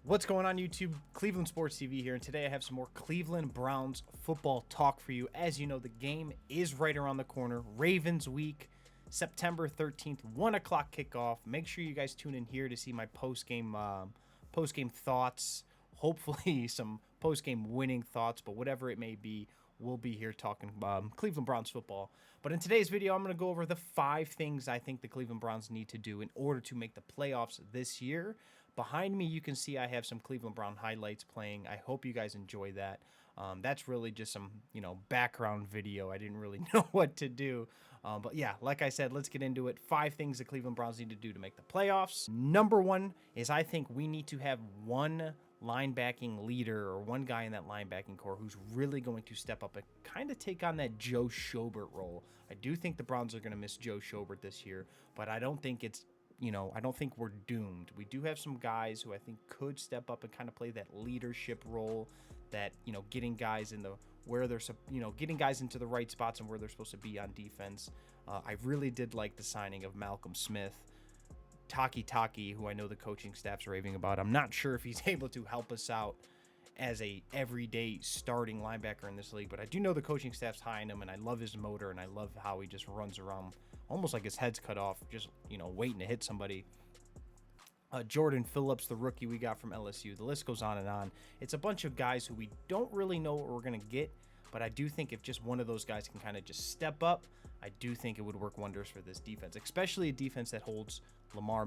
What's going on YouTube? Cleveland Sports TV here, and today I have some more Cleveland Browns football talk for you. As you know, the game is right around the corner. Ravens week, September 13th, 1 o'clock kickoff. Make sure you guys tune in here to see my post-game thoughts. Hopefully some post-game winning thoughts, but whatever it may be, we'll be here talking Cleveland Browns football. But in today's video, I'm going to go over the 5 things I think the Cleveland Browns need to do in order to make the playoffs this year. Behind me, you can see I have some Cleveland Brown highlights playing. I hope you guys enjoy that. That's really just some, background video. I didn't really know what to do. But yeah, like I said, let's get into it. 5 things the Cleveland Browns need to do to make the playoffs. Number 1 is I think we need to have one linebacking leader or one guy in that linebacking core who's really going to step up and kind of take on that Joe Schobert role. I do think the Browns are going to miss Joe Schobert this year, but I don't think it's I don't think we're doomed. We do have some guys who I think could step up and kind of play that leadership role, that, getting guys in the where they're, getting guys into the right spots and where they're supposed to be on defense. I really did like the signing of Malcolm Smith. Taki, who I know the coaching staff's raving about. I'm not sure if he's able to help us out as a everyday starting linebacker in this league, but I do know the coaching staff's high on him, and I love his motor, and I love how he just runs around almost like his head's cut off, just, waiting to hit somebody. Jordan Phillips, the rookie we got from LSU. The list goes on and on. It's a bunch of guys who we don't really know what we're going to get, but I do think if just one of those guys can kind of just step up, I do think it would work wonders for this defense, especially a defense that holds Lamar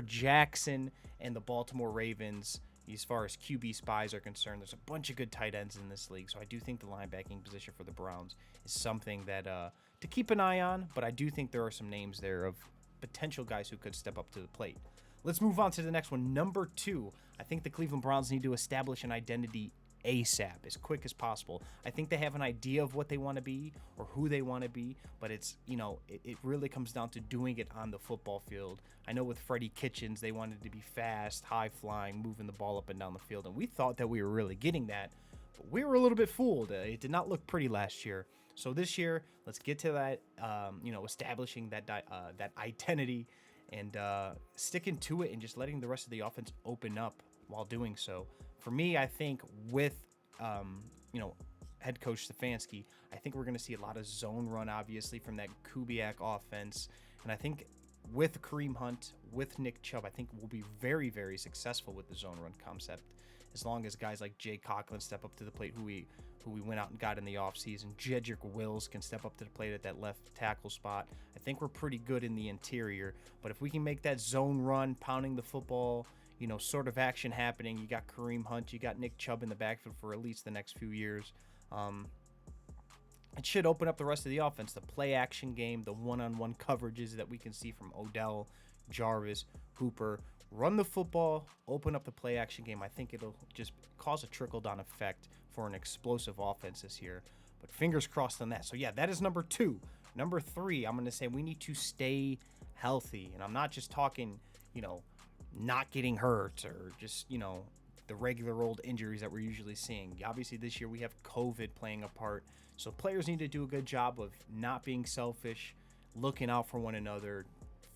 Jackson, and the Baltimore Ravens. As far as QB spies are concerned, there's a bunch of good tight ends in this league, so I do think the linebacking position for the Browns is something that to keep an eye on, but I do think there are some names there of potential guys who could step up to the plate. Let's move on to the next one. Number 2, I think the Cleveland Browns need to establish an identity ASAP, as quick as possible. I think they have an idea of what they want to be or who they want to be, but it's, it really comes down to doing it on the football field. I know with Freddie Kitchens, they wanted to be fast, high flying, moving the ball up and down the field, and we thought that we were really getting that, but we were a little bit fooled. It did not look pretty last year. So this year, let's get to that, establishing that identity and sticking to it and just letting the rest of the offense open up while doing so. For me, I think with, head coach Stefanski, I think we're going to see a lot of zone run, obviously, from that Kubiak offense. And I think with Kareem Hunt, with Nick Chubb, I think we'll be very, very successful with the zone run concept, as long as guys like Jay Conklin step up to the plate, who we went out and got in the offseason. Jedrick Wills can step up to the plate at that left tackle spot. I think we're pretty good in the interior, but if we can make that zone run, pounding the football, sort of action happening. You got Kareem Hunt, you got Nick Chubb in the backfield for at least the next few years. It should open up the rest of the offense. The play action game, the one-on-one coverages that we can see from Odell, Jarvis, Hooper. Run the football, open up the play action game. I think it'll just cause a trickle-down effect for an explosive offense this year. But fingers crossed on that. So yeah, that is number 2. Number 3, I'm going to say we need to stay healthy. And I'm not just talking, not getting hurt or just, the regular old injuries that we're usually seeing. Obviously, this year we have COVID playing a part. So players need to do a good job of not being selfish, looking out for one another,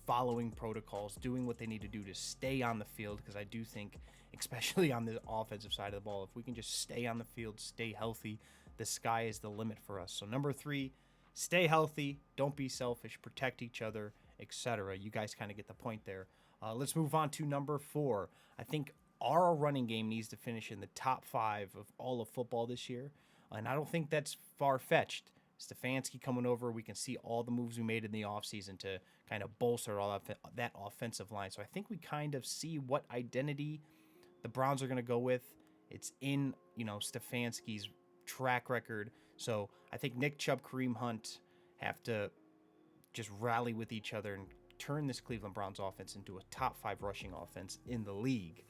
following protocols, doing what they need to do to stay on the field, because I do think, especially on the offensive side of the ball, if we can just stay on the field, stay healthy, the sky is the limit for us. So number 3, stay healthy, don't be selfish, protect each other, etc. You guys kind of get the point there. Let's move on to number 4. I think our running game needs to finish in the top 5 of all of football this year, and I don't think that's far-fetched. Stefanski coming over, we can see all the moves we made in the offseason to kind of bolster all that offensive line. So I think we kind of see what identity the Browns are going to go with. It's in, Stefanski's track record. So I think Nick Chubb, Kareem Hunt have to just rally with each other and turn this Cleveland Browns offense into a top 5 rushing offense in the league.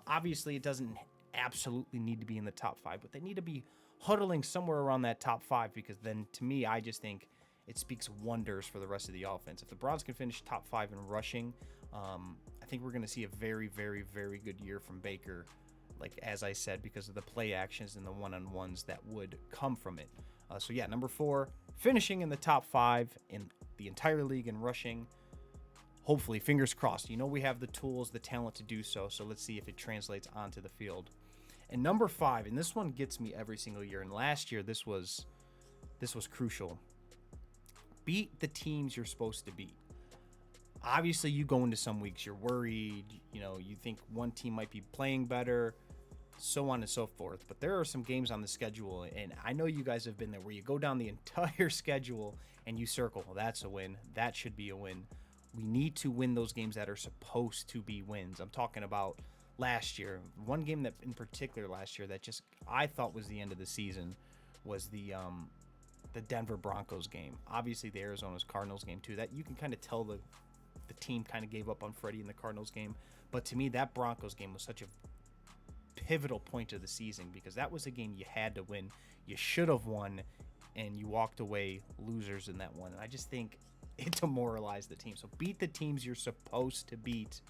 Obviously, it doesn't absolutely need to be in the top 5, but they need to be huddling somewhere around that top 5, because then, to me, I just think it speaks wonders for the rest of the offense. If the Browns can finish top 5 in rushing, I think we're going to see a very, very, very good year from Baker, like as I said, because of the play actions and the one-on-ones that would come from it. So yeah, number 4, finishing in the top 5 in the entire league in rushing. hopefully, fingers crossed. You know, we have the tools, the talent to do so. So let's see if it translates onto the field. And number 5, and this one gets me every single year. And last year, this was crucial. Beat the teams you're supposed to beat. Obviously, you go into some weeks, you're worried. You know, you think one team might be playing better, so on and so forth. But there are some games on the schedule, and I know you guys have been there, where you go down the entire schedule and you circle, well, that's a win. That should be a win. We need to win those games that are supposed to be wins. I'm talking about last year. One game that in particular last year that just I thought was the end of the season was the Denver Broncos game. Obviously the Arizona Cardinals game too. That you can kind of tell the team kind of gave up on Freddie in the Cardinals game. But to me, that Broncos game was such a pivotal point of the season, because that was a game you had to win. You should have won, and you walked away losers in that one. And I just think it demoralized the team. So beat the teams you're supposed to beat,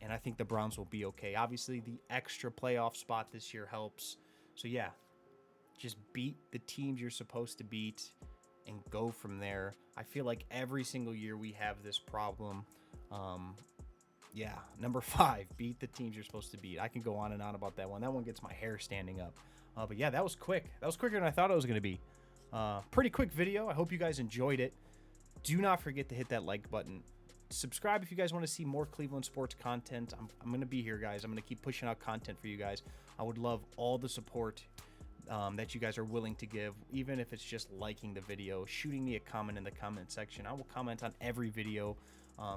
and I think the Browns will be okay. Obviously, the extra playoff spot this year helps. So yeah, just beat the teams you're supposed to beat and go from there. I feel like every single year we have this problem. Yeah, number 5, beat the teams you're supposed to beat. I can go on and on about that one. That one gets my hair standing up. But yeah, that was quick. That was quicker than I thought it was going to be. Pretty quick video. I hope you guys enjoyed it. Do not forget to hit that like button. Subscribe if you guys want to see more Cleveland sports content. I'm going to be here, guys. I'm going to keep pushing out content for you guys. I would love all the support that you guys are willing to give, even if it's just liking the video, shooting me a comment in the comment section. I will comment on every video.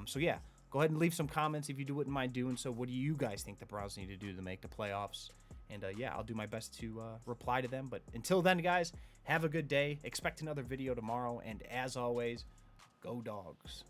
So yeah, go ahead and leave some comments if you wouldn't mind doing so. What do you guys think the Browns need to do to make the playoffs? And yeah, I'll do my best to reply to them. But until then, guys, have a good day. Expect another video tomorrow. And as always, go Dogs.